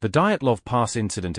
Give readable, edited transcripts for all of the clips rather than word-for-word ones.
The Dyatlov Pass incident.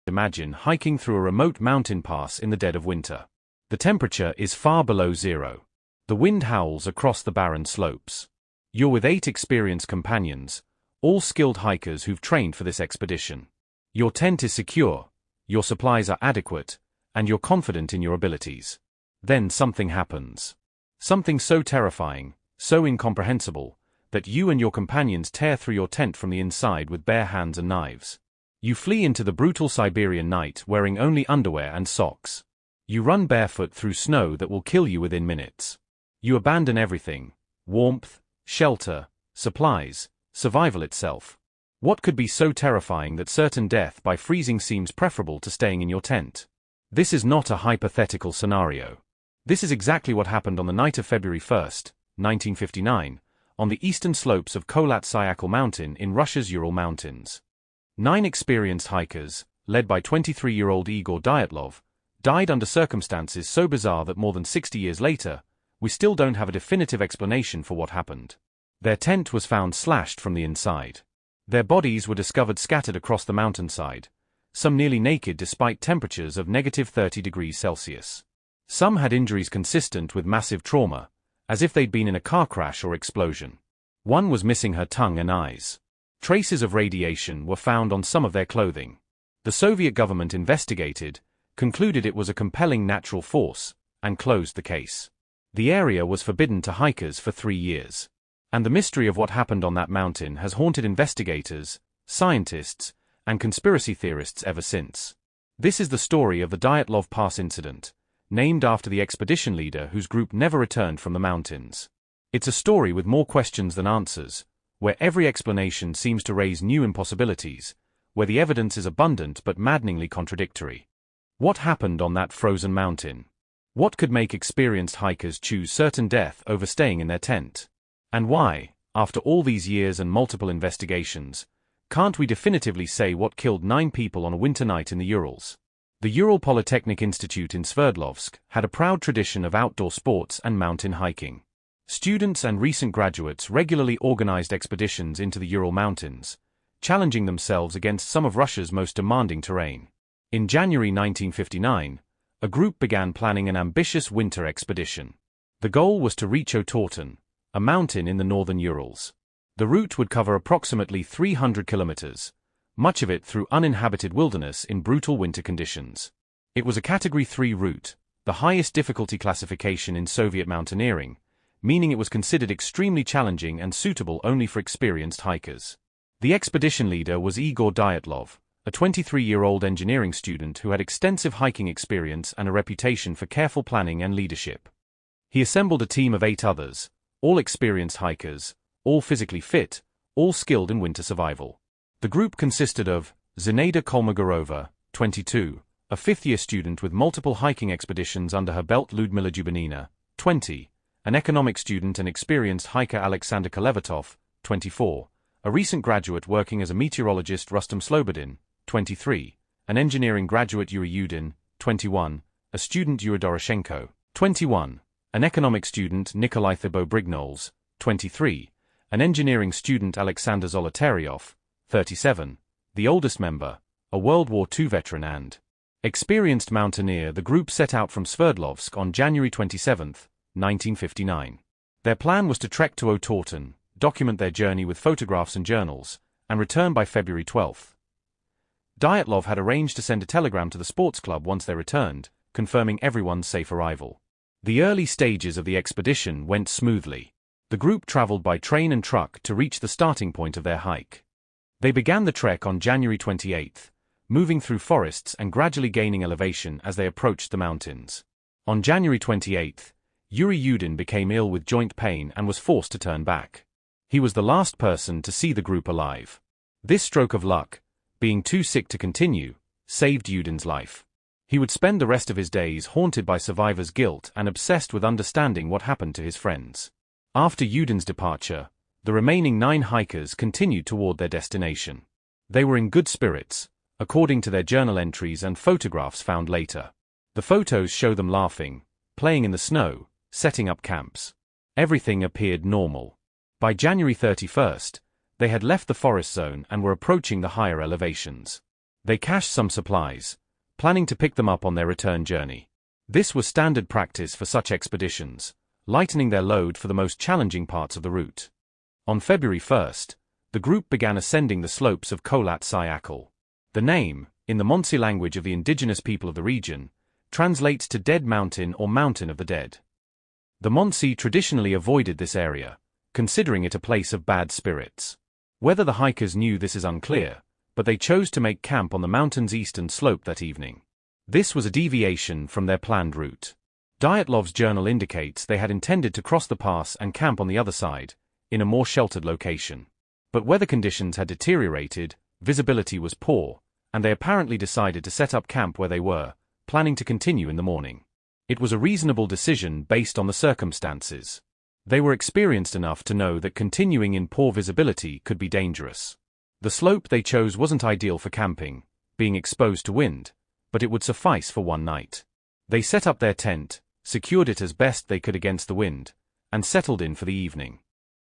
Imagine hiking through a remote mountain pass in the dead of winter. The temperature is far below zero. The wind howls across the barren slopes. You're with 8 experienced companions, all skilled hikers who've trained for this expedition. Your tent is secure, your supplies are adequate, and you're confident in your abilities. Then something happens. Something so terrifying, so incomprehensible, that you and your companions tear through your tent from the inside with bare hands and knives. You flee into the brutal Siberian night wearing only underwear and socks. You run barefoot through snow that will kill you within minutes. You abandon everything: warmth, shelter, supplies, survival itself. What could be so terrifying that certain death by freezing seems preferable to staying in your tent? This is not a hypothetical scenario. This is exactly what happened on the night of February 1, 1959, on the eastern slopes of Kholat-Syakhl mountain in Russia's Ural Mountains. 9 experienced hikers, led by 23-year-old Igor Dyatlov, died under circumstances so bizarre that more than 60 years later, we still don't have a definitive explanation for what happened. Their tent was found slashed from the inside. Their bodies were discovered scattered across the mountainside, some nearly naked despite temperatures of -30 degrees Celsius. Some had injuries consistent with massive trauma, as if they'd been in a car crash or explosion. One was missing her tongue and eyes. Traces of radiation were found on some of their clothing. The Soviet government investigated, concluded it was a compelling natural force, and closed the case. The area was forbidden to hikers for 3 years. And the mystery of what happened on that mountain has haunted investigators, scientists, and conspiracy theorists ever since. This is the story of the Dyatlov Pass incident, named after the expedition leader whose group never returned from the mountains. It's a story with more questions than answers, where every explanation seems to raise new impossibilities, where the evidence is abundant but maddeningly contradictory. What happened on that frozen mountain? What could make experienced hikers choose certain death over staying in their tent? And why, after all these years and multiple investigations, can't we definitively say what killed 9 people on a winter night in the Urals? The Ural Polytechnic Institute in Sverdlovsk had a proud tradition of outdoor sports and mountain hiking. Students and recent graduates regularly organized expeditions into the Ural Mountains, challenging themselves against some of Russia's most demanding terrain. In January 1959, a group began planning an ambitious winter expedition. The goal was to reach Otorten, a mountain in the northern Urals. The route would cover approximately 300 kilometers, much of it through uninhabited wilderness in brutal winter conditions. It was a Category 3 route, the highest difficulty classification in Soviet mountaineering, meaning it was considered extremely challenging and suitable only for experienced hikers. The expedition leader was Igor Dyatlov, a 23-year-old engineering student who had extensive hiking experience and a reputation for careful planning and leadership. He assembled a team of 8 others, all experienced hikers, all physically fit, all skilled in winter survival. The group consisted of Zinaida Kolmogorova, 22, a 5th-year student with multiple hiking expeditions under her belt; Ludmila Dubinina, 20, an economic student and experienced hiker; Alexander Kolevatov, 24, a recent graduate working as a meteorologist; Rustam Slobodin, 23, an engineering graduate; Yuri Yudin, 21, a student; Yuri Doroshenko, 21, an economic student; Nikolai Thibault-Brignoles, 23, an engineering student; Alexander Zolotaryov, 37, the oldest member, a World War II veteran and experienced mountaineer. The group set out from Sverdlovsk on January 27, 1959. Their plan was to trek to Otorten, document their journey with photographs and journals, and return by February 12. Dyatlov had arranged to send a telegram to the sports club once they returned, confirming everyone's safe arrival. The early stages of the expedition went smoothly. The group traveled by train and truck to reach the starting point of their hike. They began the trek on January 28, moving through forests and gradually gaining elevation as they approached the mountains. On January 28, Yuri Yudin became ill with joint pain and was forced to turn back. He was the last person to see the group alive. This stroke of luck, being too sick to continue, saved Yudin's life. He would spend the rest of his days haunted by survivor's guilt and obsessed with understanding what happened to his friends. After Yudin's departure, the remaining 9 hikers continued toward their destination. They were in good spirits, according to their journal entries and photographs found later. The photos show them laughing, playing in the snow, setting up camps. Everything appeared normal. By January 31, They had left the forest zone and were approaching the higher elevations. They cached some supplies, planning to pick them up on their return journey. This was standard practice for such expeditions, lightening their load for the most challenging parts of the route. On February 1st, the group began ascending the slopes of Kholat Syakhl. The name, in the Monsi language of the indigenous people of the region, translates to Dead Mountain or Mountain of the Dead. The Monsi traditionally avoided this area, considering it a place of bad spirits. Whether the hikers knew this is unclear, but they chose to make camp on the mountain's eastern slope that evening. This was a deviation from their planned route. Dyatlov's journal indicates they had intended to cross the pass and camp on the other side, in a more sheltered location. But weather conditions had deteriorated, visibility was poor, and they apparently decided to set up camp where they were, planning to continue in the morning. It was a reasonable decision based on the circumstances. They were experienced enough to know that continuing in poor visibility could be dangerous. The slope they chose wasn't ideal for camping, being exposed to wind, but it would suffice for one night. They set up their tent, secured it as best they could against the wind, and settled in for the evening.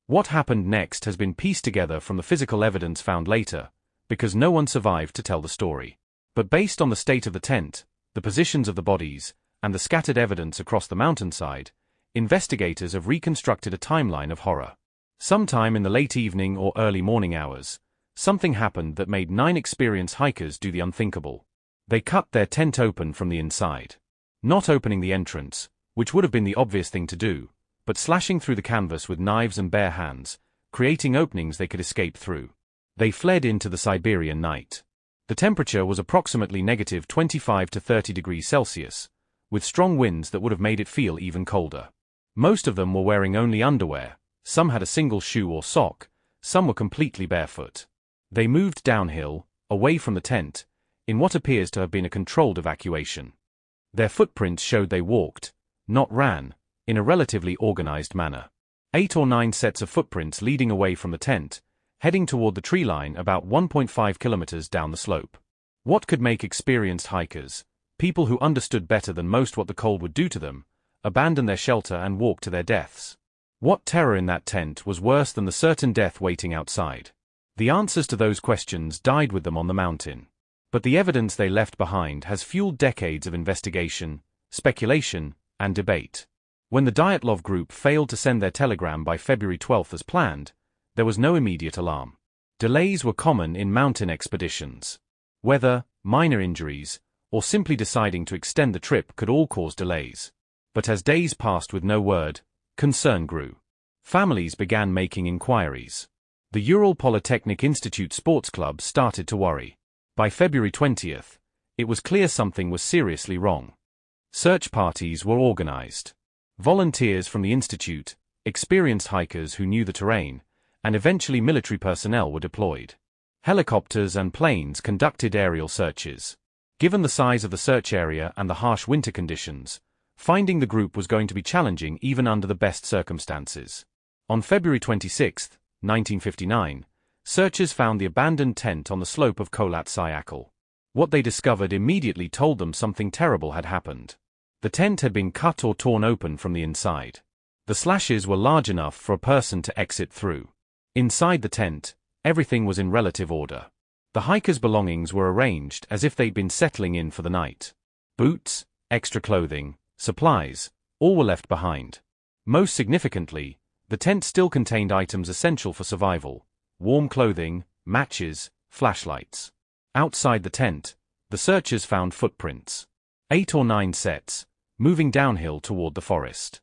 What happened next has been pieced together from the physical evidence found later, because no one survived to tell the story. But based on the state of the tent, the positions of the bodies, and the scattered evidence across the mountainside, investigators have reconstructed a timeline of horror. Sometime in the late evening or early morning hours, something happened that made 9 experienced hikers do the unthinkable. They cut their tent open from the inside. Not opening the entrance, which would have been the obvious thing to do, but slashing through the canvas with knives and bare hands, creating openings they could escape through. They fled into the Siberian night. The temperature was approximately negative 25 to 30 degrees Celsius, with strong winds that would have made it feel even colder. Most of them were wearing only underwear, some had a single shoe or sock, some were completely barefoot. They moved downhill, away from the tent, in what appears to have been a controlled evacuation. Their footprints showed they walked, not ran, in a relatively organized manner. 8 or 9 sets of footprints leading away from the tent, heading toward the tree line about 1.5 kilometers down the slope. What could make experienced hikers, people who understood better than most what the cold would do to them, abandon their shelter and walk to their deaths? What terror in that tent was worse than the certain death waiting outside? The answers to those questions died with them on the mountain. But the evidence they left behind has fueled decades of investigation, speculation, and debate. When the Dyatlov group failed to send their telegram by February 12 as planned, there was no immediate alarm. Delays were common in mountain expeditions. Weather, minor injuries, or simply deciding to extend the trip could all cause delays. But as days passed with no word, concern grew. Families began making inquiries. The Ural Polytechnic Institute Sports Club started to worry. By February 20th, it was clear something was seriously wrong. Search parties were organized. Volunteers from the institute, experienced hikers who knew the terrain, and eventually military personnel were deployed. Helicopters and planes conducted aerial searches. Given the size of the search area and the harsh winter conditions, finding the group was going to be challenging even under the best circumstances. On February 26, 1959, searchers found the abandoned tent on the slope of Kholat Syakhl. What they discovered immediately told them something terrible had happened. The tent had been cut or torn open from the inside. The slashes were large enough for a person to exit through. Inside the tent, everything was in relative order. The hikers' belongings were arranged as if they'd been settling in for the night. Boots, extra clothing, supplies, all were left behind. Most significantly, the tent still contained items essential for survival: warm clothing, matches, flashlights. Outside the tent, the searchers found footprints. 8 or 9 sets, moving downhill toward the forest.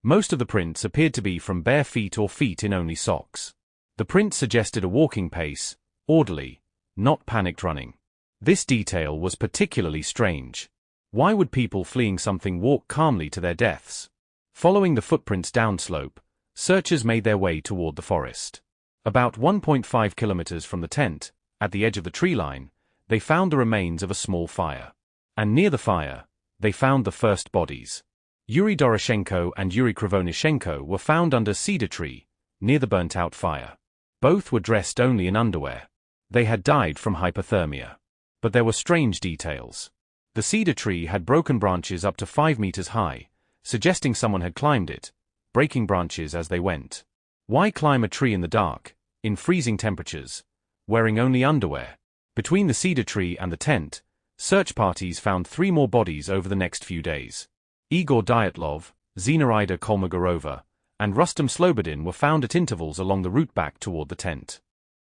Most of the prints appeared to be from bare feet or feet in only socks. The print suggested a walking pace, orderly, not panicked running. This detail was particularly strange. Why would people fleeing something walk calmly to their deaths? Following the footprints downslope, searchers made their way toward the forest. About 1.5 kilometers from the tent, at the edge of the tree line, they found the remains of a small fire. And near the fire, they found the first bodies. Yuri Doroshenko and Yuri Krivonishenko were found under a cedar tree, near the burnt-out fire. Both were dressed only in underwear. They had died from hypothermia. But there were strange details. The cedar tree had broken branches up to 5 meters high, suggesting someone had climbed it, breaking branches as they went. Why climb a tree in the dark, in freezing temperatures, wearing only underwear. Between the cedar tree and the tent, search parties found 3 more bodies over the next few days. Igor Dyatlov, Zinaida Kolmogorova, and Rustam Slobodin were found at intervals along the route back toward the tent.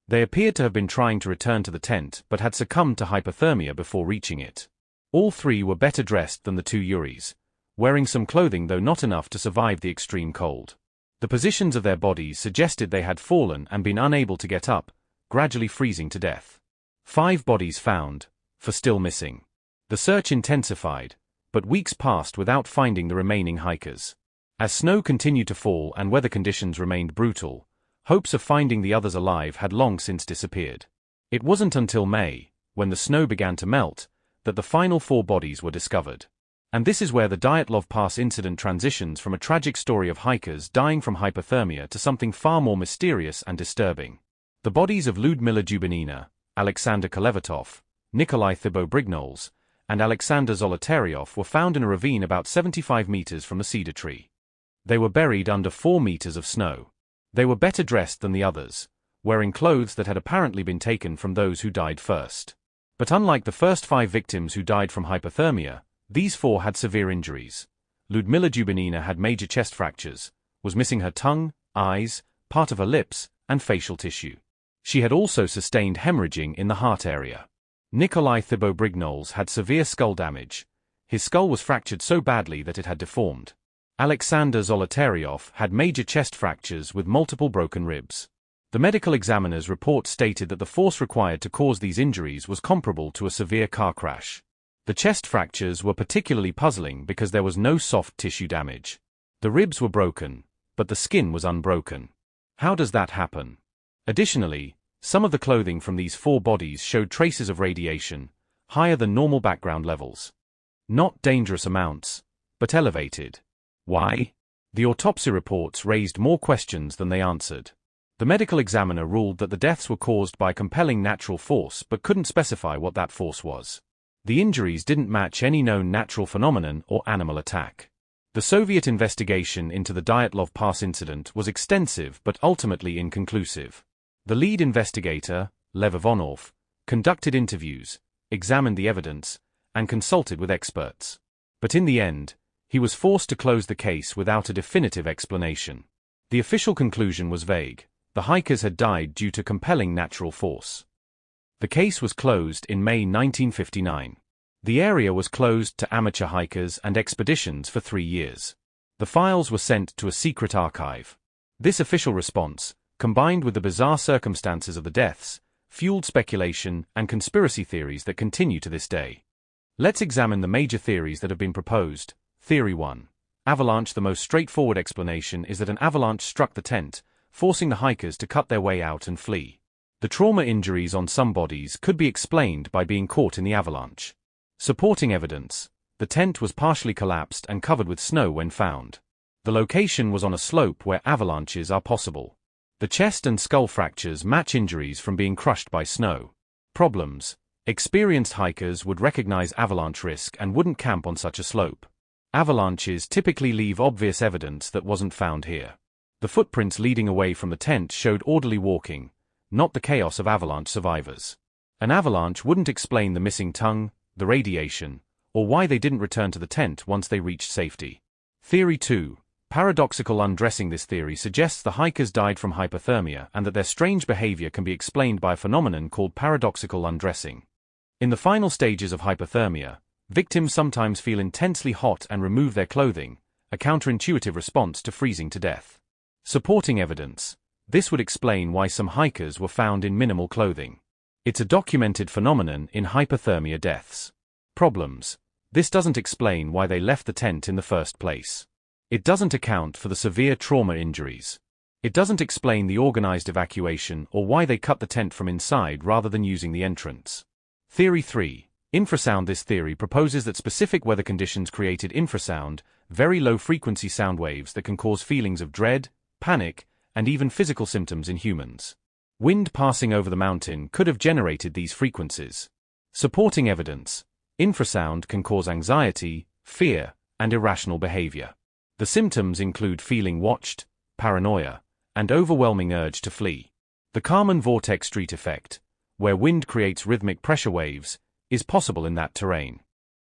They appeared to have been trying to return to the tent but had succumbed to hypothermia before reaching it. All 3 were better dressed than the 2 Yuris, wearing some clothing though not enough to survive the extreme cold. The positions of their bodies suggested they had fallen and been unable to get up, gradually freezing to death. 5 bodies found, 4 still missing. The search intensified, but weeks passed without finding the remaining hikers. As snow continued to fall and weather conditions remained brutal, hopes of finding the others alive had long since disappeared. It wasn't until May, when the snow began to melt, that the final 4 bodies were discovered. And this is where the Dyatlov Pass incident transitions from a tragic story of hikers dying from hypothermia to something far more mysterious and disturbing. The bodies of Lyudmila Dubinina, Alexander Kolevatov, Nikolai Thibault-Brignoles, and Alexander Zolotaryov were found in a ravine about 75 meters from the cedar tree. They were buried under 4 meters of snow. They were better dressed than the others, wearing clothes that had apparently been taken from those who died first. But unlike the first 5 victims who died from hypothermia, these 4 had severe injuries. Lyudmila Dubinina had major chest fractures, was missing her tongue, eyes, part of her lips, and facial tissue. She had also sustained hemorrhaging in the heart area. Nikolai Thibault-Brignoles had severe skull damage. His skull was fractured so badly that it had deformed. Alexander Zolotaryov had major chest fractures with multiple broken ribs. The medical examiner's report stated that the force required to cause these injuries was comparable to a severe car crash. The chest fractures were particularly puzzling because there was no soft tissue damage. The ribs were broken, but the skin was unbroken. How does that happen? Additionally, some of the clothing from these 4 bodies showed traces of radiation, higher than normal background levels. Not dangerous amounts, but elevated. Why? The autopsy reports raised more questions than they answered. The medical examiner ruled that the deaths were caused by compelling natural force but couldn't specify what that force was. The injuries didn't match any known natural phenomenon or animal attack. The Soviet investigation into the Dyatlov Pass incident was extensive but ultimately inconclusive. The lead investigator, Lev Ivonov, conducted interviews, examined the evidence, and consulted with experts. But in the end, he was forced to close the case without a definitive explanation. The official conclusion was vague. The hikers had died due to compelling natural force. The case was closed in May 1959. The area was closed to amateur hikers and expeditions for 3 years. The files were sent to a secret archive. This official response, combined with the bizarre circumstances of the deaths, fueled speculation and conspiracy theories that continue to this day. Let's examine the major theories that have been proposed. Theory 1. Avalanche. The most straightforward explanation is that an avalanche struck the tent, forcing the hikers to cut their way out and flee. The trauma injuries on some bodies could be explained by being caught in the avalanche. Supporting evidence: the tent was partially collapsed and covered with snow when found. The location was on a slope where avalanches are possible. The chest and skull fractures match injuries from being crushed by snow. Problems: experienced hikers would recognize avalanche risk and wouldn't camp on such a slope. Avalanches typically leave obvious evidence that wasn't found here. The footprints leading away from the tent showed orderly walking, not the chaos of avalanche survivors. An avalanche wouldn't explain the missing tongue, the radiation, or why they didn't return to the tent once they reached safety. Theory 2. Paradoxical undressing. This theory suggests the hikers died from hypothermia and that their strange behavior can be explained by a phenomenon called paradoxical undressing. In the final stages of hypothermia, victims sometimes feel intensely hot and remove their clothing, a counterintuitive response to freezing to death. Supporting evidence: this would explain why some hikers were found in minimal clothing. It's a documented phenomenon in hypothermia deaths. Problems: this doesn't explain why they left the tent in the first place. It doesn't account for the severe trauma injuries. It doesn't explain the organized evacuation or why they cut the tent from inside rather than using the entrance. Theory 3. Infrasound. This theory proposes that specific weather conditions created infrasound, very low-frequency sound waves that can cause feelings of dread, panic, and even physical symptoms in humans. Wind passing over the mountain could have generated these frequencies. Supporting evidence: infrasound can cause anxiety, fear, and irrational behavior. The symptoms include feeling watched, paranoia, and overwhelming urge to flee. The Kármán vortex street effect, where wind creates rhythmic pressure waves, is possible in that terrain.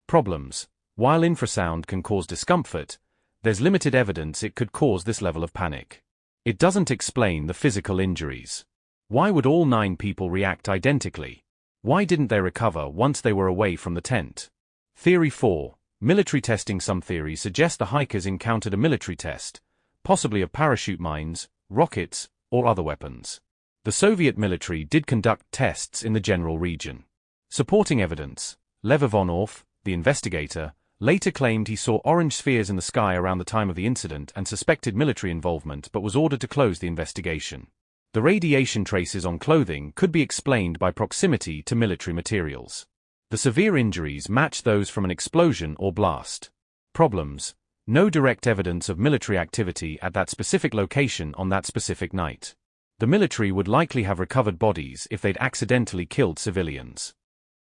Problems. While infrasound can cause discomfort, there's limited evidence it could cause this level of panic. It doesn't explain the physical injuries. Why would all 9 people react identically? Why didn't they recover once they were away from the tent? Theory 4. Military testing. Some theories suggest the hikers encountered a military test, possibly of parachute mines, rockets, or other weapons. The Soviet military did conduct tests in the general region. Supporting evidence. Lev Ivanov, the investigator, later claimed he saw orange spheres in the sky around the time of the incident and suspected military involvement but was ordered to close the investigation. The radiation traces on clothing could be explained by proximity to military materials. The severe injuries match those from an explosion or blast. Problems. No direct evidence of military activity at that specific location on that specific night. The military would likely have recovered bodies if they'd accidentally killed civilians.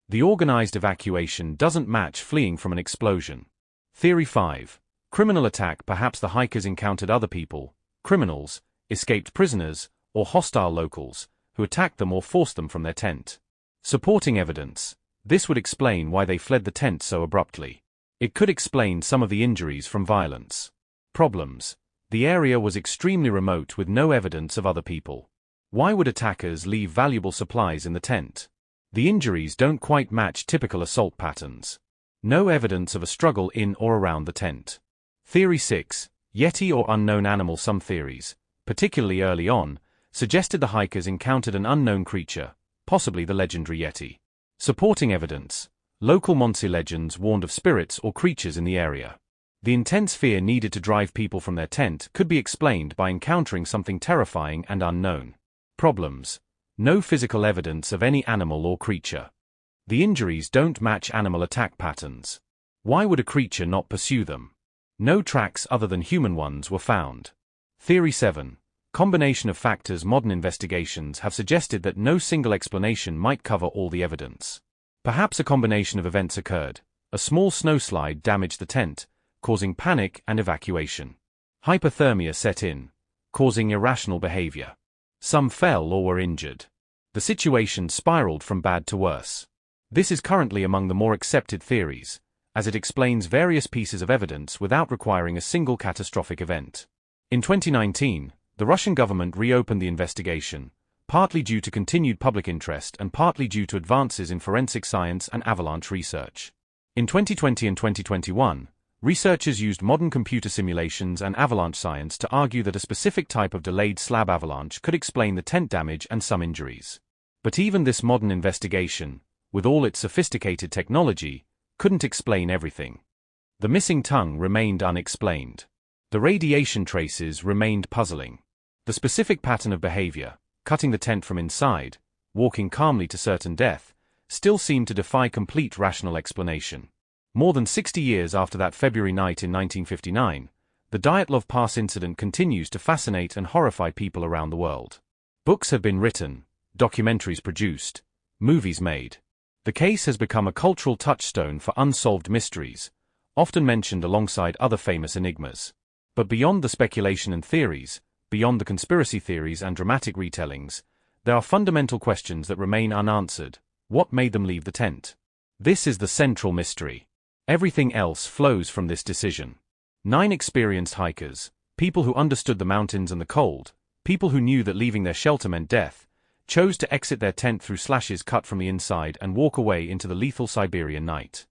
The organized evacuation doesn't match fleeing from an explosion. Theory 5. Criminal attack. Perhaps the hikers encountered other people, criminals, escaped prisoners, or hostile locals, who attacked them or forced them from their tent. Supporting evidence. This would explain why they fled the tent so abruptly. It could explain some of the injuries from violence. Problems. The area was extremely remote with no evidence of other people. Why would attackers leave valuable supplies in the tent? The injuries don't quite match typical assault patterns. No evidence of a struggle in or around the tent. Theory 6. Yeti or unknown animal. Some theories, particularly early on, suggested the hikers encountered an unknown creature, possibly the legendary Yeti. Supporting evidence. Local Montse legends warned of spirits or creatures in the area. The intense fear needed to drive people from their tent could be explained by encountering something terrifying and unknown. Problems. No physical evidence of any animal or creature. The injuries don't match animal attack patterns. Why would a creature not pursue them? No tracks other than human ones were found. Theory 7. Combination of factors. Modern investigations have suggested that no single explanation might cover all the evidence. Perhaps a combination of events occurred. A small snowslide damaged the tent, causing panic and evacuation. Hypothermia set in, causing irrational behavior. Some fell or were injured. The situation spiraled from bad to worse. This is currently among the more accepted theories, as it explains various pieces of evidence without requiring a single catastrophic event. In 2019, the Russian government reopened the investigation, partly due to continued public interest and partly due to advances in forensic science and avalanche research. In 2020 and 2021, researchers used modern computer simulations and avalanche science to argue that a specific type of delayed slab avalanche could explain the tent damage and some injuries. But even this modern investigation, with all its sophisticated technology, couldn't explain everything. The missing tongue remained unexplained. The radiation traces remained puzzling. The specific pattern of behavior, cutting the tent from inside, walking calmly to certain death, still seemed to defy complete rational explanation. More than 60 years after that February night in 1959, the Dyatlov Pass incident continues to fascinate and horrify people around the world. Books have been written, documentaries produced, movies made. The case has become a cultural touchstone for unsolved mysteries, often mentioned alongside other famous enigmas. But beyond the speculation and theories, beyond the conspiracy theories and dramatic retellings, there are fundamental questions that remain unanswered. What made them leave the tent? This is the central mystery. Everything else flows from this decision. 9 experienced hikers, people who understood the mountains and the cold, people who knew that leaving their shelter meant death, chose to exit their tent through slashes cut from the inside and walk away into the lethal Siberian night.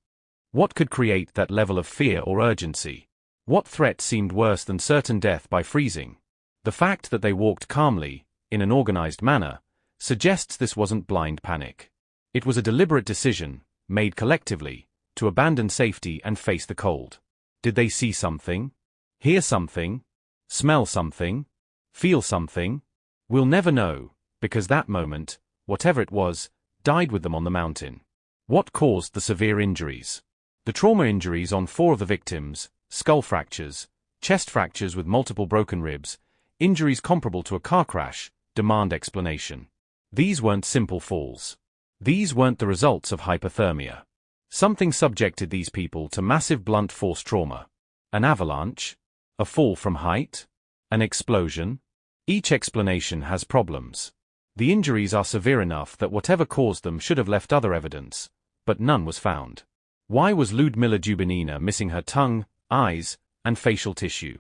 What could create that level of fear or urgency? What threat seemed worse than certain death by freezing? The fact that they walked calmly, in an organized manner, suggests this wasn't blind panic. It was a deliberate decision, made collectively, to abandon safety and face the cold. Did they see something? Hear something? Smell something? Feel something? We'll never know, because that moment, whatever it was, died with them on the mountain. What caused the severe injuries? The trauma injuries on 4 of the victims, skull fractures, chest fractures with multiple broken ribs, injuries comparable to a car crash, demand explanation. These weren't simple falls. These weren't the results of hypothermia. Something subjected these people to massive blunt force trauma. An avalanche? A fall from height? An explosion? Each explanation has problems. The injuries are severe enough that whatever caused them should have left other evidence, but none was found. Why was Ludmila Dubinina missing her tongue, eyes, and facial tissue?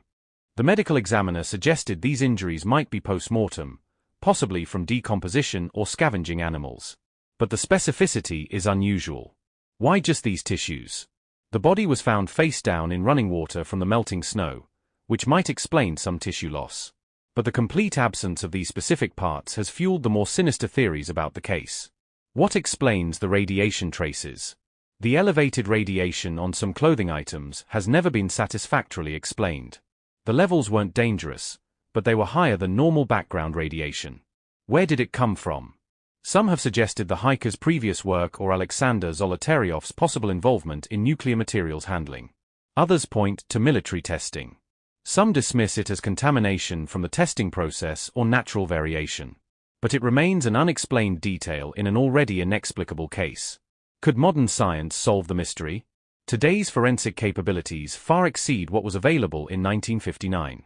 The medical examiner suggested these injuries might be post-mortem, possibly from decomposition or scavenging animals. But the specificity is unusual. Why just these tissues? The body was found face down in running water from the melting snow, which might explain some tissue loss. But the complete absence of these specific parts has fueled the more sinister theories about the case. What explains the radiation traces? The elevated radiation on some clothing items has never been satisfactorily explained. The levels weren't dangerous, but they were higher than normal background radiation. Where did it come from? Some have suggested the hiker's previous work or Alexander Zolotaryov's possible involvement in nuclear materials handling. Others point to military testing. Some dismiss it as contamination from the testing process or natural variation. But it remains an unexplained detail in an already inexplicable case. Could modern science solve the mystery? Today's forensic capabilities far exceed what was available in 1959.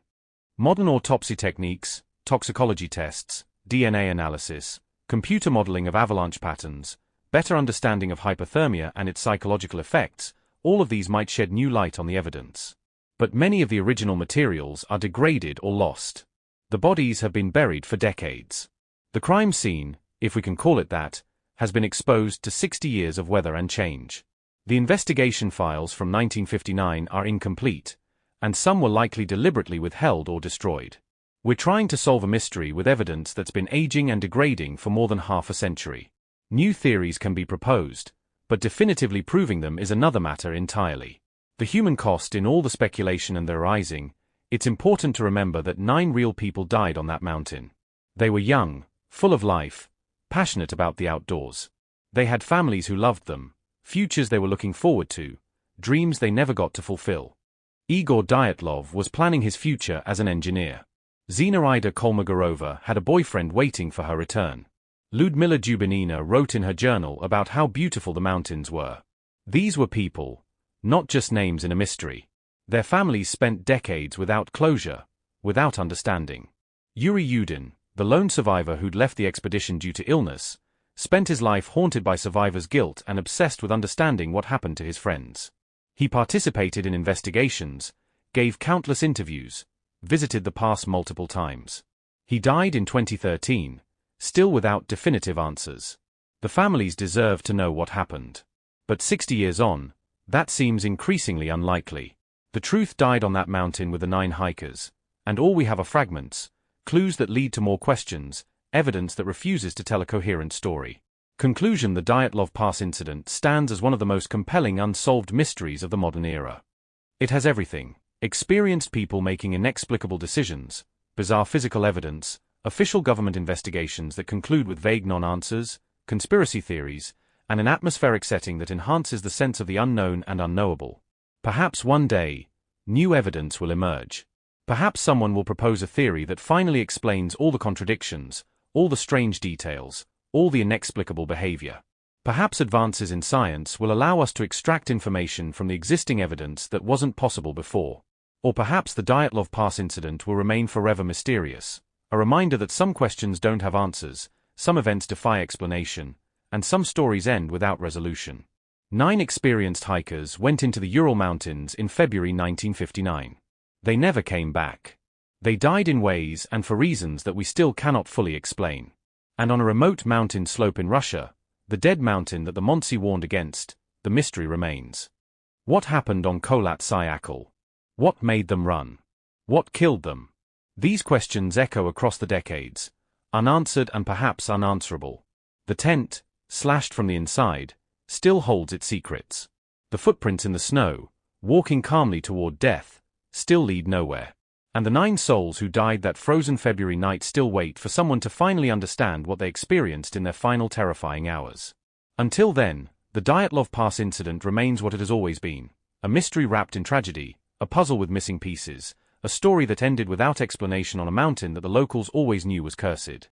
Modern autopsy techniques, toxicology tests, DNA analysis, computer modeling of avalanche patterns, better understanding of hypothermia and its psychological effects, all of these might shed new light on the evidence. But many of the original materials are degraded or lost. The bodies have been buried for decades. The crime scene, if we can call it that, has been exposed to 60 years of weather and change. The investigation files from 1959 are incomplete, and some were likely deliberately withheld or destroyed. We're trying to solve a mystery with evidence that's been aging and degrading for more than half a century. New theories can be proposed, but definitively proving them is another matter entirely. The human cost in all the speculation and theorizing, it's important to remember that 9 real people died on that mountain. They were young, full of life, passionate about the outdoors. They had families who loved them, futures they were looking forward to, dreams they never got to fulfill. Igor Dyatlov was planning his future as an engineer. Zinaida Kolmogorova had a boyfriend waiting for her return. Ludmila Dubinina wrote in her journal about how beautiful the mountains were. These were people, not just names in a mystery. Their families spent decades without closure, without understanding. Yuri Yudin, the lone survivor who'd left the expedition due to illness, spent his life haunted by survivor's guilt and obsessed with understanding what happened to his friends. He participated in investigations, gave countless interviews, visited the pass multiple times. He died in 2013, still without definitive answers. The families deserve to know what happened. But 60 years on, that seems increasingly unlikely. The truth died on that mountain with the 9 hikers, and all we have are fragments, clues that lead to more questions, evidence that refuses to tell a coherent story. Conclusion: the Dyatlov Pass incident stands as one of the most compelling unsolved mysteries of the modern era. It has everything: experienced people making inexplicable decisions, bizarre physical evidence, official government investigations that conclude with vague non-answers, conspiracy theories, and an atmospheric setting that enhances the sense of the unknown and unknowable. Perhaps one day, new evidence will emerge. Perhaps someone will propose a theory that finally explains all the contradictions, all the strange details, all the inexplicable behavior. Perhaps advances in science will allow us to extract information from the existing evidence that wasn't possible before. Or perhaps the Dyatlov Pass incident will remain forever mysterious, a reminder that some questions don't have answers, some events defy explanation, and some stories end without resolution. 9 experienced hikers went into the Ural Mountains in February 1959. They never came back. They died in ways and for reasons that we still cannot fully explain. And on a remote mountain slope in Russia, the dead mountain that the Montsi warned against, the mystery remains. What happened on Kholat Syakhl? What made them run? What killed them? These questions echo across the decades, unanswered and perhaps unanswerable. The tent, slashed from the inside, still holds its secrets. The footprints in the snow, walking calmly toward death, still lead nowhere. And the 9 souls who died that frozen February night still wait for someone to finally understand what they experienced in their final terrifying hours. Until then, the Dyatlov Pass incident remains what it has always been: a mystery wrapped in tragedy, a puzzle with missing pieces, a story that ended without explanation on a mountain that the locals always knew was cursed.